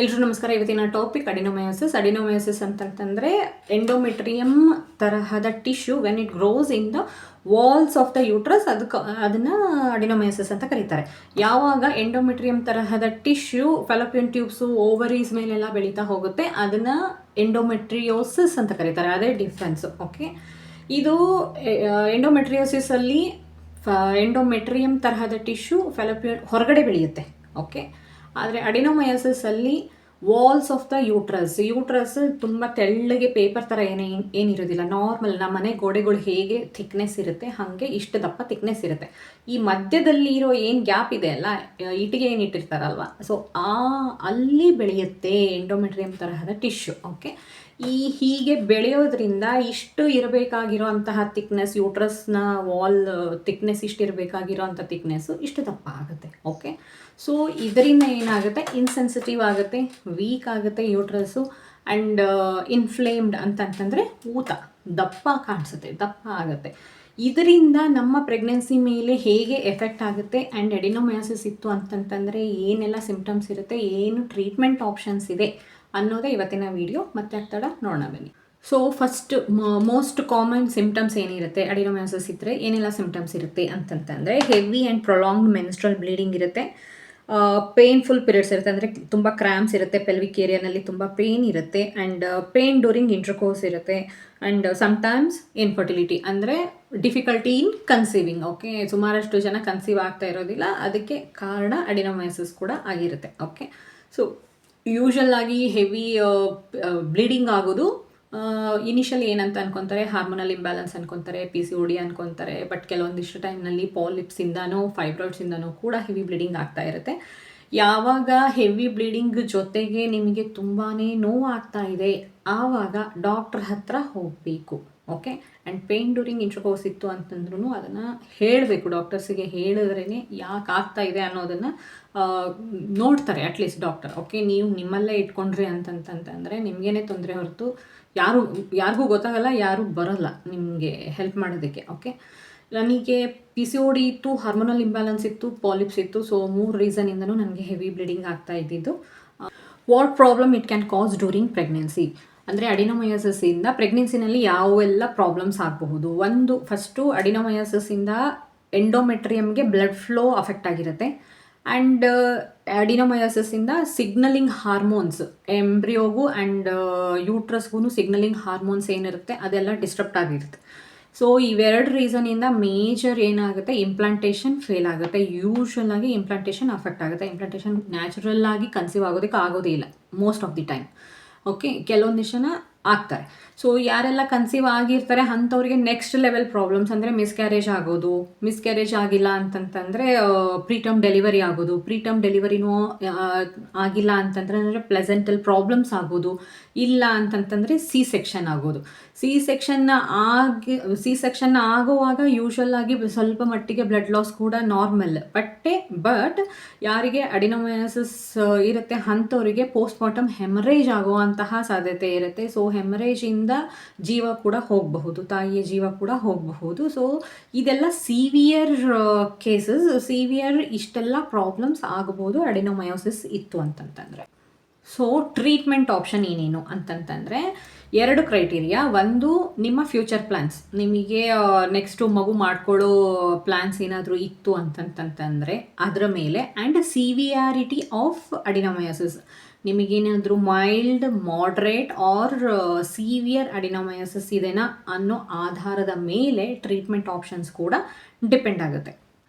ಎಲ್ರಿಗೂ ನಮಸ್ಕಾರ. ಇವತ್ತಿನ ಟಾಪಿಕ್ ಅಡಿನೋಮಯೋಸಿಸ್ ಅಂತಂತಂದರೆ ಎಂಡೋಮೆಟ್ರಿಯಮ್ ತರಹದ tissue when it grows in the walls of the uterus, ಅದನ್ನು ಅಡಿನೋಮಯೋಸಿಸ್ ಅಂತ ಕರೀತಾರೆ. ಯಾವಾಗ ಎಂಡೋಮೆಟ್ರಿಯಮ್ ತರಹದ ಟಿಶ್ಯೂ ಫೆಲೋಪಿಯನ್ ಟ್ಯೂಬ್ಸು ಓವರೀಸ್ ಮೇಲೆಲ್ಲ ಬೆಳೀತಾ ಹೋಗುತ್ತೆ, ಅದನ್ನು ಎಂಡೋಮೆಟ್ರಿಯೋಸಿಸ್ ಅಂತ ಕರೀತಾರೆ. ಅದೇ ಡಿಫ್ರೆನ್ಸು. ಓಕೆ, ಇದು ಎಂಡೋಮೆಟ್ರಿಯೋಸಿಸಲ್ಲಿ ಎಂಡೋಮೆಟ್ರಿಯಮ್ ತರಹದ ಟಿಶ್ಯೂ ಫೆಲೋಪಿಯನ್ ಹೊರಗಡೆ ಬೆಳೆಯುತ್ತೆ. ಓಕೆ, ಆದರೆ ಅಡಿನೋಮಯೋಸಿಸಲ್ಲಿ ವಾಲ್ಸ್ ಆಫ್ ದ ಯೂಟ್ರಸ್ ತುಂಬ ತೆಳ್ಳಗೆ ಪೇಪರ್ ಥರ ಏನಿರೋದಿಲ್ಲ. ನಾರ್ಮಲ್ ನಮ್ಮ ಮನೆ ಗೋಡೆಗಳು ಹೇಗೆ ಥಿಕ್ನೆಸ್ ಇರುತ್ತೆ ಹಾಗೆ ಇಷ್ಟು ದಪ್ಪ ಥಿಕ್ನೆಸ್ ಇರುತ್ತೆ. ಈ ಮಧ್ಯದಲ್ಲಿ ಇರೋ ಏನು ಗ್ಯಾಪ್ ಇದೆ ಅಲ್ಲ, ಇಟ್ಟಿಗೆ ಏನು ಇಟ್ಟಿರ್ತಾರಲ್ವ, ಸೊ ಅಲ್ಲಿ ಬೆಳೆಯುತ್ತೆ ಎಂಡೋಮೆಟ್ರಿಯಮ್ ತರಹದ ಟಿಶ್ಯೂ. ಓಕೆ, ಹೀಗೆ ಬೆಳೆಯೋದ್ರಿಂದ ಇಷ್ಟು ಇರಬೇಕಾಗಿರೋ ಅಂತಹ ಥಿಕ್ನೆಸ್, ಯೂಟ್ರಸ್ನ ವಾಲ್ ಥಿಕ್ನೆಸ್ ಇಷ್ಟು ಇರಬೇಕಾಗಿರೋ ಅಂಥ ಥಿಕ್ನೆಸ್ಸು ಇಷ್ಟು ದಪ್ಪ ಆಗುತ್ತೆ. ಓಕೆ, ಸೊ ಇದರಿಂದ ಏನಾಗುತ್ತೆ, ಇನ್ಸೆನ್ಸಿಟಿವ್ ಆಗುತ್ತೆ, ವೀಕ್ ಆಗುತ್ತೆ ಯೂಟ್ರಸ್ಸು, ಆ್ಯಂಡ್ ಇನ್ಫ್ಲೇಮ್ಡ್ ಅಂತಂತಂದರೆ ದಪ್ಪ ಕಾಣಿಸುತ್ತೆ, ದಪ್ಪ ಆಗುತ್ತೆ. ಇದರಿಂದ ನಮ್ಮ ಪ್ರೆಗ್ನೆನ್ಸಿ ಮೇಲೆ ಹೇಗೆ ಎಫೆಕ್ಟ್ ಆಗುತ್ತೆ ಆ್ಯಂಡ್ ಅಡಿನೋಮಯೋಸಿಸ್ ಇತ್ತು ಅಂತಂತಂದರೆ ಏನೆಲ್ಲ ಸಿಂಪ್ಟಮ್ಸ್ ಇರುತ್ತೆ, ಏನು ಟ್ರೀಟ್ಮೆಂಟ್ ಆಪ್ಷನ್ಸ್ ಇದೆ ಅನ್ನೋದೇ ಇವತ್ತಿನ ವಿಡಿಯೋ. ಮತ್ತೆ ಆಗ್ತಾಡ ನೋಡೋಣ ಬನ್ನಿ. So first most common symptoms ಏನಿರುತ್ತೆ ಅಡಿನೋಮಯೋಸಿಸ್ ಇದ್ದರೆ, ಏನೆಲ್ಲ ಸಿಂಪ್ಟಮ್ಸ್ ಇರುತ್ತೆ ಅಂತಂತಂದರೆ heavy and prolonged menstrual bleeding ಇರುತ್ತೆ, ಪೇನ್ಫುಲ್ ಪೀರಿಯಡ್ಸ್ ಇರುತ್ತೆ, ಅಂದರೆ ತುಂಬ ಕ್ರ್ಯಾಂಪ್ಸ್ ಇರುತ್ತೆ, ಪೆಲ್ವಿಕ್ ಏರಿಯಾನಲ್ಲಿ ತುಂಬ ಪೇನ್ ಇರುತ್ತೆ, ಆ್ಯಂಡ್ ಪೇನ್ ಡ್ಯೂರಿಂಗ್ ಇಂಟರ್ಕೋರ್ಸ್ ಇರುತ್ತೆ, ಆ್ಯಂಡ್ ಸಮ್ಟೈಮ್ಸ್ ಇನ್ಫರ್ಟಿಲಿಟಿ ಅಂದರೆ ಡಿಫಿಕಲ್ಟಿ ಇನ್ ಕನ್ಸೀವಿಂಗ್. ಓಕೆ, ಸುಮಾರಷ್ಟು ಜನ ಕನ್ಸೀವ್ ಆಗ್ತಾ ಇರೋದಿಲ್ಲ, ಅದಕ್ಕೆ ಕಾರಣ ಅಡಿನೋಮಯೋಸಿಸ್ ಕೂಡ ಆಗಿರುತ್ತೆ. ಓಕೆ, ಸೊ ಯೂಶಲ್ ಆಗಿ ಹೆವಿ ಬ್ಲೀಡಿಂಗ್ ಆಗೋದು ಇನಿಷಿಯಲ್ ಏನಂತ ಅನ್ಕೊತಾರೆ, ಹಾರ್ಮೋನಲ್ ಇಂಬ್ಯಾಲೆನ್ಸ್ ಅನ್ಕೊತಾರೆ, PCOD ಅನ್ಕೊತಾರೆ. ಬಟ್ ಕೆಲವೊಂದಿಷ್ಟು ಟೈಮ್ನಲ್ಲಿ ಪಾಲಿಪ್ಸಿಂದನೋ ಫೈಬ್ರಾಯ್ಡ್ಸಿಂದನೋ ಕೂಡ ಹೆವಿ ಬ್ಲೀಡಿಂಗ್ ಆಗ್ತಾ ಇರುತ್ತೆ. ಯಾವಾಗ ಹೆವಿ ಬ್ಲೀಡಿಂಗ್ ಜೊತೆಗೆ ನಿಮಗೆ ತುಂಬಾ ನೋವು ಆಗ್ತಾ ಇದೆ, ಆವಾಗ ಡಾಕ್ಟ್ರ್ ಹತ್ರ ಹೋಗಬೇಕು. Okay, and pain during intercourse ಇತ್ತು ಅಂತಂದ್ರೂ ಅದನ್ನು ಹೇಳಬೇಕು, ಡಾಕ್ಟರ್ಸಿಗೆ ಹೇಳಿದ್ರೇ ಯಾಕೆ ಆಗ್ತಾ ಇದೆ ಅನ್ನೋದನ್ನು ನೋಡ್ತಾರೆ ಅಟ್ಲೀಸ್ಟ್ ಡಾಕ್ಟರ್. ಓಕೆ, ನೀವು ನಿಮ್ಮಲ್ಲೇ ಇಟ್ಕೊಂಡ್ರಿ ಅಂತಂತಂದರೆ ನಿಮಗೇನೆ ತೊಂದರೆ ಹೊರತು ಯಾರಿಗೂ ಗೊತ್ತಾಗಲ್ಲ, ಯಾರೂ ಬರೋಲ್ಲ ನಿಮಗೆ ಹೆಲ್ಪ್ ಮಾಡೋದಕ್ಕೆ. ಓಕೆ, ನನಗೆ PCOD ಇತ್ತು, ಹಾರ್ಮೋನಲ್ ಇಂಬ್ಯಾಲೆನ್ಸ್ ಇತ್ತು, ಪಾಲಿಪ್ಸ್ ಇತ್ತು. ಸೊ 3 ರೀಸನಿಂದನೂ ನನಗೆ ಹೆವಿ ಬ್ಲೀಡಿಂಗ್ ಆಗ್ತಾ ಇದ್ದಿದ್ದು. What problem it can cause during pregnancy ಅಂದರೆ ಅಡಿನೋಮಯೋಸಿಸ್ಸಿಂದ ಪ್ರೆಗ್ನೆನ್ಸಿನಲ್ಲಿ ಯಾವೆಲ್ಲ ಪ್ರಾಬ್ಲಮ್ಸ್ ಆಗಬಹುದು. ಫಸ್ಟು ಅಡಿನೋಮಯೋಸಿಸ್ಸಿಂದ ಎಂಡೋಮೆಟ್ರಿಯಮ್ಗೆ ಬ್ಲಡ್ ಫ್ಲೋ ಅಫೆಕ್ಟ್ ಆಗಿರುತ್ತೆ, ಆ್ಯಂಡ್ ಅಡಿನೋಮಯೋಸಿಸ್ಸಿಂದ ಸಿಗ್ನಲಿಂಗ್ ಹಾರ್ಮೋನ್ಸ್ ಎಂಬ್ರಿಯೋಗೂ ಆ್ಯಂಡ್ ಯೂಟ್ರಸ್ಗೂ ಸಿಗ್ನಲಿಂಗ್ ಹಾರ್ಮೋನ್ಸ್ ಏನಿರುತ್ತೆ ಅದೆಲ್ಲ ಡಿಸ್ಟರ್ಬ್ ಆಗಿರುತ್ತೆ. ಸೊ ಇವೆರಡು ರೀಸನಿಂದ ಮೇಜರ್ ಏನಾಗುತ್ತೆ, ಇಂಪ್ಲಾಂಟೇಷನ್ ಫೇಲ್ ಆಗುತ್ತೆ. ಯೂಶ್ವಲ್ ಆಗಿ ಇಂಪ್ಲಾಂಟೇಷನ್ ಅಫೆಕ್ಟ್ ಆಗುತ್ತೆ. ಇಂಪ್ಲಾಂಟೇಷನ್ ನ್ಯಾಚುರಲ್ ಆಗಿ ಕನ್ಸೀವ್ ಆಗೋದಕ್ಕೆ ಆಗೋದೇ ಇಲ್ಲ most of the time. Okay, ಕೆಲವೊಂದಿಷ್ಟು ಜನ ಆಗ್ತಾರೆ. ಸೊ ಯಾರೆಲ್ಲ ಕನ್ಸೀವ್ ಆಗಿರ್ತಾರೆ ಅಂಥವ್ರಿಗೆ ನೆಕ್ಸ್ಟ್ ಲೆವೆಲ್ ಪ್ರಾಬ್ಲಮ್ಸ್ ಅಂದರೆ ಮಿಸ್ಕ್ಯಾರೇಜ್ ಆಗೋದು, ಮಿಸ್ಕ್ಯಾರೇಜ್ ಆಗಿಲ್ಲ ಅಂತಂತಂದರೆ ಪ್ರೀಟರ್ಮ್ ಡೆಲಿವರಿ ಆಗೋದು, ಪ್ರೀಟರ್ಮ್ ಡೆಲಿವರಿನೂ ಆಗಿಲ್ಲ ಅಂತಂದರೆ ಪ್ಲೆಸೆಂಟಲ್ ಪ್ರಾಬ್ಲಮ್ಸ್ ಆಗೋದು, ಇಲ್ಲ ಅಂತಂತಂದರೆ ಸಿ ಸೆಕ್ಷನ್ ಆಗೋದು. ಸಿ ಸೆಕ್ಷನ್ ಆಗುವಾಗ ಯೂಶ್ವಲ್ ಆಗಿ ಸ್ವಲ್ಪ ಮಟ್ಟಿಗೆ ಬ್ಲಡ್ ಲಾಸ್ ಕೂಡ ನಾರ್ಮಲ್. ಬಟ್ ಯಾರಿಗೆ ಅಡಿನೋಮಯೋಸಿಸ್ ಇರುತ್ತೆ ಅಂಥವರಿಗೆ ಪೋಸ್ಟ್ಮಾರ್ಟಮ್ ಹೆಮರೇಜ್ ಆಗುವಂತಹ ಸಾಧ್ಯತೆ ಇರುತ್ತೆ. ಸೊ ಹೆಮರೇಜಿಂದ ಜೀವ ಕೂಡ ಹೋಗಬಹುದು, ತಾಯಿಯ ಜೀವ ಕೂಡ ಹೋಗಬಹುದು. ಸೊ ಇದೆಲ್ಲ ಸಿವಿಯರ್ ಕೇಸಸ್, ಸಿವಿಯರ್ ಇಷ್ಟೆಲ್ಲ ಪ್ರಾಬ್ಲಮ್ಸ್ ಆಗಬಹುದು ಅಡಿನೋಮಯೋಸಿಸ್ ಇತ್ತು ಅಂತಂತಂದರೆ. ಸೊ ಟ್ರೀಟ್ಮೆಂಟ್ ಆಪ್ಷನ್ ಏನೇನು ಅಂತಂತಂದರೆ 2 ಕ್ರೈಟೀರಿಯಾ. ಒಂದು ನಿಮ್ಮ ಫ್ಯೂಚರ್ ಪ್ಲ್ಯಾನ್ಸ್, ನಿಮಗೆ ನೆಕ್ಸ್ಟು ಮಗು ಮಾಡ್ಕೊಳ್ಳೋ ಪ್ಲ್ಯಾನ್ಸ್ ಏನಾದರೂ ಇತ್ತು ಅಂತಂತಂದರೆ ಅದರ ಮೇಲೆ, ಆ್ಯಂಡ್ ಸಿವಿಯಾರಿಟಿ ಆಫ್ ಅಡಿನೋಮಯೋಸಿಸ್, ನಿಮಗೇನಾದರೂ mild, moderate or severe adenomyosis ಇದೆನಾ ಅನ್ನೋ ಆಧಾರದ ಮೇಲೆ ಟ್ರೀಟ್ಮೆಂಟ್ ಆಪ್ಷನ್ಸ್ ಕೂಡ ಡಿಪೆಂಡ್ ಆಗುತ್ತೆ.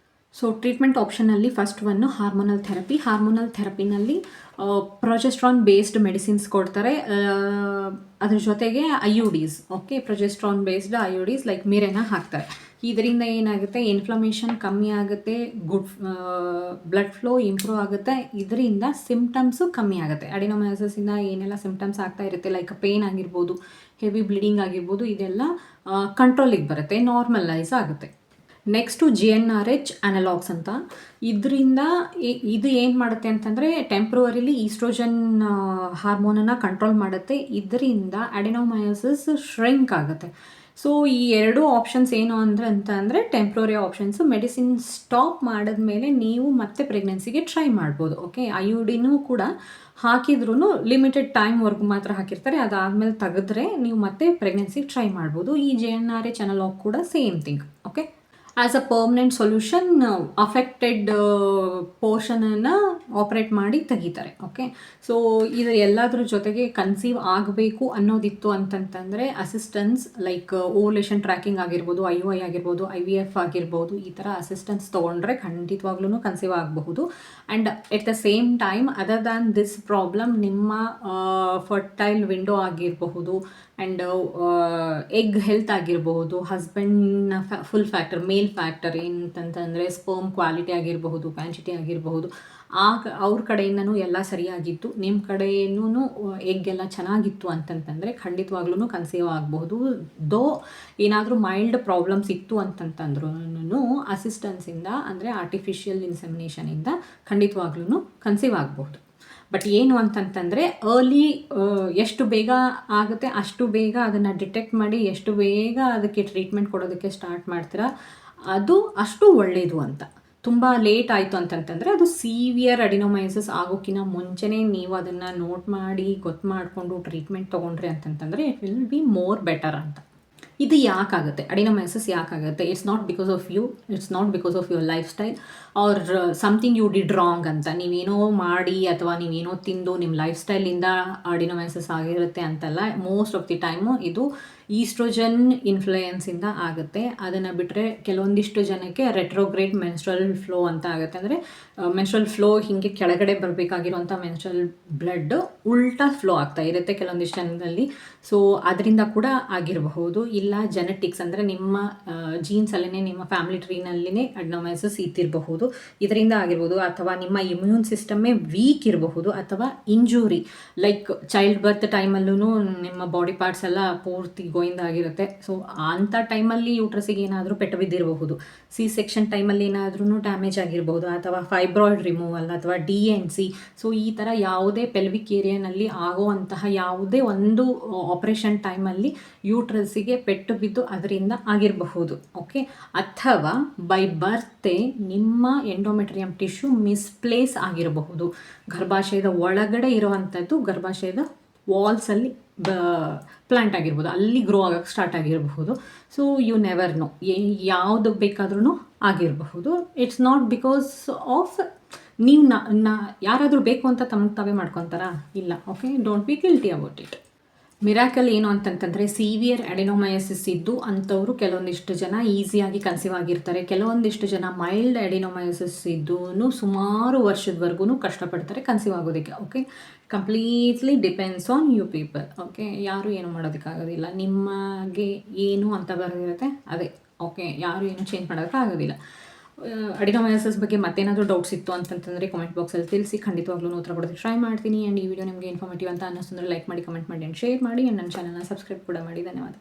ಸೊ ಟ್ರೀಟ್ಮೆಂಟ್ ಆಪ್ಷನಲ್ಲಿ first one hormonal therapy. Hormonal ಥೆರಪಿನಲ್ಲಿ ಪ್ರೊಜೆಸ್ಟ್ರಾನ್ ಬೇಸ್ಡ್ ಮೆಡಿಸಿನ್ಸ್ ಕೊಡ್ತಾರೆ, ಅದ್ರ ಜೊತೆಗೆ IUDs. Okay, progesterone based IUDs like Mirena ಹಾಕ್ತಾರೆ. ಇದರಿಂದ ಏನಾಗುತ್ತೆ, ಇನ್ಫ್ಲಮೇಷನ್ ಕಮ್ಮಿ ಆಗುತ್ತೆ, ಬ್ಲಡ್ ಫ್ಲೋ ಇಂಪ್ರೂವ್ ಆಗುತ್ತೆ, ಇದರಿಂದ ಸಿಂಪ್ಟಮ್ಸು ಕಮ್ಮಿ ಆಗುತ್ತೆ. ಅಡಿನೋಮಯೋಸಿಸ್ಸಿಂದ ಏನೆಲ್ಲ ಸಿಂಪ್ಟಮ್ಸ್ ಆಗ್ತಾ ಇರುತ್ತೆ ಲೈಕ್ ಪೇನ್ ಆಗಿರ್ಬೋದು, ಹೆವಿ ಬ್ಲೀಡಿಂಗ್ ಆಗಿರ್ಬೋದು, ಇದೆಲ್ಲ ಕಂಟ್ರೋಲಿಗೆ ಬರುತ್ತೆ, ನಾರ್ಮಲೈಸ್ ಆಗುತ್ತೆ. ನೆಕ್ಸ್ಟು GnRH ಅನಲಾಗ್ಸ್ ಅಂತ. ಇದರಿಂದ ಇದು ಏನು ಮಾಡುತ್ತೆ ಅಂತಂದರೆ ಟೆಂಪ್ರವರಿಲಿ ಈಸ್ಟ್ರೋಜನ್ ಹಾರ್ಮೋನನ್ನು ಕಂಟ್ರೋಲ್ ಮಾಡುತ್ತೆ. ಇದರಿಂದ ಅಡಿನೋಮಯೋಸಿಸ್ ಶ್ರಿಂಕ್ ಆಗುತ್ತೆ. ಸೊ ಈ ಎರಡೂ ಆಪ್ಷನ್ಸ್ ಏನು ಅಂದರೆ ಟೆಂಪ್ರರಿ ಆಪ್ಷನ್ಸ್. ಮೆಡಿಸಿನ್ ಸ್ಟಾಪ್ ಮಾಡಿದ್ಮೇಲೆ ನೀವು ಮತ್ತೆ ಪ್ರೆಗ್ನೆನ್ಸಿಗೆ ಟ್ರೈ ಮಾಡ್ಬೋದು. ಓಕೆ, IUDನೂ ಕೂಡ ಹಾಕಿದ್ರೂ ಲಿಮಿಟೆಡ್ ಟೈಮ್ವರೆಗೂ ಮಾತ್ರ ಹಾಕಿರ್ತಾರೆ. ಅದಾದಮೇಲೆ ತೆಗೆದ್ರೆ ನೀವು ಮತ್ತೆ ಪ್ರೆಗ್ನೆನ್ಸಿಗೆ ಟ್ರೈ ಮಾಡ್ಬೋದು. ಈ JNRA ಚಾನಲ್ ಕೂಡ same thing. Okay, as a permanent solution affected ಪೋರ್ಷನನ್ನು ಆಪ್ರೇಟ್ ಮಾಡಿ ತೆಗಿತಾರೆ. ಓಕೆ, ಸೊ ಇದು ಎಲ್ಲದ್ರ ಜೊತೆಗೆ ಕನ್ಸೀವ್ ಆಗಬೇಕು ಅನ್ನೋದಿತ್ತು ಅಂತಂತಂದರೆ ಅಸಿಸ್ಟೆನ್ಸ್ ಲೈಕ್ ಓವ್ಯುಲೇಷನ್ ಟ್ರ್ಯಾಕಿಂಗ್ ಆಗಿರ್ಬೋದು, IUI ಆಗಿರ್ಬೋದು, IVF ಆಗಿರ್ಬೋದು, ಈ ಥರ ಅಸಿಸ್ಟೆನ್ಸ್ ತೊಗೊಂಡ್ರೆ ಖಂಡಿತವಾಗ್ಲೂ ಕನ್ಸೀವ್ ಆಗಬಹುದು. And at the same time other than this problem ನಿಮ್ಮ ಫರ್ಟೈಲ್ ವಿಂಡೋ ಆಗಿರಬಹುದು ಆ್ಯಂಡ್ ಎಗ್ ಹೆಲ್ತ್ ಆಗಿರಬಹುದು, ಹಸ್ಬೆಂಡ್ನ ಫುಲ್ ಫ್ಯಾಕ್ಟರ್, ಮೇಲ್ ಫ್ಯಾಕ್ಟರ್ ಏನಂತಂದರೆ ಸ್ಪರ್ಮ್ ಕ್ವಾಲಿಟಿ ಆಗಿರಬಹುದು, ಕ್ವಾಂಟಿಟಿ ಆಗಿರಬಹುದು, ಅವ್ರ ಕಡೆಯಿಂದನೂ ಎಲ್ಲ ಸರಿಯಾಗಿತ್ತು, ನಿಮ್ಮ ಕಡೆಯೂ ಎಗ್ ಎಲ್ಲ ಚೆನ್ನಾಗಿತ್ತು ಅಂತಂತಂದರೆ ಖಂಡಿತವಾಗ್ಲೂ ಕನ್ಸೀವ್ ಆಗಬಹುದು. ದೋ ಏನಾದರೂ ಮೈಲ್ಡ್ ಪ್ರಾಬ್ಲಮ್ಸ್ ಇತ್ತು ಅಂತಂತಂದ್ರೂ ಅಸಿಸ್ಟೆನ್ಸಿಂದ ಅಂದರೆ ಆರ್ಟಿಫಿಷಿಯಲ್ ಇನ್ಸೆಮಿನೇಷನಿಂದ ಖಂಡಿತವಾಗ್ಲೂ ಕನ್ಸೀವ್ ಆಗಬಹುದು. ಬಟ್ ಏನು ಅಂತಂತಂದರೆ ಅರ್ಲಿ ಎಷ್ಟು ಬೇಗ ಆಗುತ್ತೆ ಅಷ್ಟು ಬೇಗ ಅದನ್ನು ಡಿಟೆಕ್ಟ್ ಮಾಡಿ ಎಷ್ಟು ಬೇಗ ಅದಕ್ಕೆ ಟ್ರೀಟ್ಮೆಂಟ್ ಕೊಡೋದಕ್ಕೆ ಸ್ಟಾರ್ಟ್ ಮಾಡ್ತೀರಾ ಅದು ಅಷ್ಟು ಒಳ್ಳೆಯದು ಅಂತ. ತುಂಬ ಲೇಟ್ ಆಯಿತು ಅಂತಂತಂದರೆ ಅದು ಸೀವಿಯರ್ ಅಡಿನೋಮೈಸಿಸ್ ಆಗೋಕ್ಕಿಂತ ಮುಂಚೆನೇ ನೀವು ಅದನ್ನು ನೋಟ್ ಮಾಡಿ ಗೊತ್ತು ಮಾಡಿಕೊಂಡು ಟ್ರೀಟ್ಮೆಂಟ್ ತೊಗೊಂಡ್ರಿ ಅಂತಂತಂದರೆ it will be more better ಅಂತ. ಇದು ಯಾಕಾಗುತ್ತೆ, ಅಡಿನೋಮೈಸಿಸ್ ಯಾಕಾಗುತ್ತೆ? It's not because of you, it's not because of your lifestyle or something you did wrong ಅಂತ. ನೀವೇನೋ ಮಾಡಿ ಅಥವಾ ನೀವೇನೋ ತಿಂದು ನಿಮ್ಮ ಲೈಫ್ ಸ್ಟೈಲಿಂದ ಅಡಿನೋಮೈಸಿಸ್ ಆಗಿರುತ್ತೆ ಅಂತಲ್ಲ. ಮೋಸ್ಟ್ ಆಫ್ ದಿ ಟೈಮು ಇದು ಈಸ್ಟ್ರೋಜನ್ ಇನ್ಫ್ಲೂಯೆನ್ಸಿಂದ ಆಗುತ್ತೆ. ಅದನ್ನು ಬಿಟ್ಟರೆ ಕೆಲವೊಂದಿಷ್ಟು ಜನಕ್ಕೆ ರೆಟ್ರೋಗ್ರೇಡ್ ಮೆನ್ಸ್ಟ್ರಲ್ ಫ್ಲೋ ಅಂತ ಆಗುತ್ತೆ. ಅಂದರೆ ಮೆನ್ಸ್ಟ್ರಲ್ ಫ್ಲೋ ಹೀಗೆ ಕೆಳಗಡೆ ಬರಬೇಕಾಗಿರುವಂಥ ಮೆನ್ಸ್ಟ್ರಲ್ ಬ್ಲಡ್ ಉಲ್ಟಾ ಫ್ಲೋ ಆಗ್ತಾ ಇರುತ್ತೆ ಕೆಲವೊಂದಿಷ್ಟು ಜನದಲ್ಲಿ. ಸೊ ಅದರಿಂದ ಕೂಡ ಆಗಿರಬಹುದು. ಇಲ್ಲ ಜೆನೆಟಿಕ್ಸ್ ಅಂದರೆ ನಿಮ್ಮ ಜೀನ್ಸಲ್ಲೇ ನಿಮ್ಮ ಫ್ಯಾಮಿಲಿ ಟ್ರೀನಲ್ಲಿನೇ ಅಡಿನೋಮೈಸಿಸ್ ಇದ್ದಿರಬಹುದು, ಇದರಿಂದ ಆಗಿರ್ಬೋದು. ಅಥವಾ ನಿಮ್ಮ ಇಮ್ಯೂನ್ ಸಿಸ್ಟಮ್ಮೇ ವೀಕ್ ಇರಬಹುದು, ಅಥವಾ ಇಂಜುರಿ ಲೈಕ್ ಚೈಲ್ಡ್ ಬರ್ತ್ ಟೈಮಲ್ಲೂ ನಿಮ್ಮ ಬಾಡಿ ಪಾರ್ಟ್ಸ್ ಎಲ್ಲ ಪೂರ್ತಿ ಗೋಯಿಂದ ಆಗಿರುತ್ತೆ. ಸೊ ಅಂಥ ಟೈಮಲ್ಲಿ ಯೂಟ್ರಸಿಗೆ ಏನಾದರೂ ಪೆಟ್ಟು ಬಿದ್ದಿರಬಹುದು, C-ಸೆಕ್ಷನ್ ಟೈಮಲ್ಲಿ ಏನಾದ್ರೂ ಡ್ಯಾಮೇಜ್ ಆಗಿರಬಹುದು, ಅಥವಾ ಫೈಬ್ರಾಯ್ಡ್ ರಿಮೂವಲ್ ಅಥವಾ DNC. ಸೊ ಈ ಥರ ಯಾವುದೇ ಪೆಲ್ವಿಕ್ ಏರಿಯಾನಲ್ಲಿ ಆಗುವಂತಹ ಯಾವುದೇ ಒಂದು ಆಪರೇಷನ್ ಟೈಮಲ್ಲಿ ಯೂಟ್ರಸಿಗೆ ಪೆಟ್ಟು ಬಿದ್ದು ಅದರಿಂದ ಆಗಿರಬಹುದು. ಓಕೆ, ಅಥವಾ ಬೈ ಬರ್ತೆ ನಿಮ್ಮ ಎಂಡೋಮೆಟ್ರಿಯಮ್ ಟಿಶ್ಯೂ ಮಿಸ್ಪ್ಲೇಸ್ ಆಗಿರಬಹುದು. ಗರ್ಭಾಶಯದ ಒಳಗಡೆ ಇರುವಂಥದ್ದು ಗರ್ಭಾಶಯದ ವಾಲ್ಸಲ್ಲಿ ಪ್ಲಾಂಟ್ ಆಗಿರ್ಬೋದು, ಅಲ್ಲಿ ಗ್ರೋ ಆಗೋಕ್ಕೆ ಸ್ಟಾರ್ಟ್ ಆಗಿರಬಹುದು. ಸೊ ಯು ನೆವರ್ ನೋ, ಯಾವುದು ಬೇಕಾದ್ರೂ ಆಗಿರಬಹುದು. ಇಟ್ಸ್ ನಾಟ್ ಬಿಕಾಸ್ ಆಫ್ ನೀವು ಯಾರಾದರೂ ಬೇಕು ಅಂತ ತಮಗೆ ತಾವೇ ಮಾಡ್ಕೊತಾರಾ? ಇಲ್ಲ. Okay, don't be guilty about it. Miracle ಏನು ಅಂತಂತಂದರೆ ಸಿವಿಯರ್ ಅಡಿನೋಮೈಸಿಸ್ ಇದ್ದು ಅಂಥವರು ಕೆಲವೊಂದಿಷ್ಟು ಜನ ಈಸಿಯಾಗಿ ಕನ್ಸೀವ್ ಆಗಿರ್ತಾರೆ. ಕೆಲವೊಂದಿಷ್ಟು ಜನ ಮೈಲ್ಡ್ ಅಡಿನೋಮೈಸಿಸ್ ಇದ್ದೂ ಸುಮಾರು ವರ್ಷದವರೆಗೂ ಕಷ್ಟಪಡ್ತಾರೆ ಕನ್ಸೀವ್ ಆಗೋದಕ್ಕೆ. Okay, completely depends on you people. Okay, ಯಾರು ಏನು ಮಾಡೋದಕ್ಕಾಗೋದಿಲ್ಲ. ನಿಮಗೆ ಏನು ಅಂತ ಬರೋದಿರುತ್ತೆ ಅದೇ. ಓಕೆ, ಯಾರು ಏನು ಚೇಂಜ್ ಮಾಡೋದಕ್ಕಾಗೋದಿಲ್ಲ. ಅಡಿನೋಮೈಸಿಸ್ ಬಗ್ಗೆ ಮತ್ತೇನಾದರೂ ಡೌಟ್ಸ್ ಇತ್ತು ಅಂತಂತಂದರೆ ಕಮೆಂಟ್ ಬಾಕ್ಸಲ್ಲಿ ತಿಳಿಸಿ, ಖಂಡಿತವಾಗ್ಲೂ ಉತ್ತರ ಕೊಡೋದಕ್ಕೆ ಟ್ರೈ ಮಾಡ್ತೀನಿ. ಆ್ಯಂಡ್ ಈ ವಿಡಿಯೋ ನಿಮಗೆ ಇನ್ಫಾರ್ಮೇಟಿವ್ ಅಂತ ಅನ್ನಿಸ್ತಂದ್ರೆ ಲೈಕ್ ಮಾಡಿ, ಕಮೆಂಟ್ ಮಾಡಿ ಆ್ಯಂಡ್ ಶೇರ್ ಮಾಡಿ. ಆ್ಯಂಡ್ ನನ್ನ ಚಾನಲ್ನ ಸಬ್ಸ್ಕ್ರೈಬ್ ಕೂಡ ಮಾಡಿ. ಧನ್ಯವಾದ.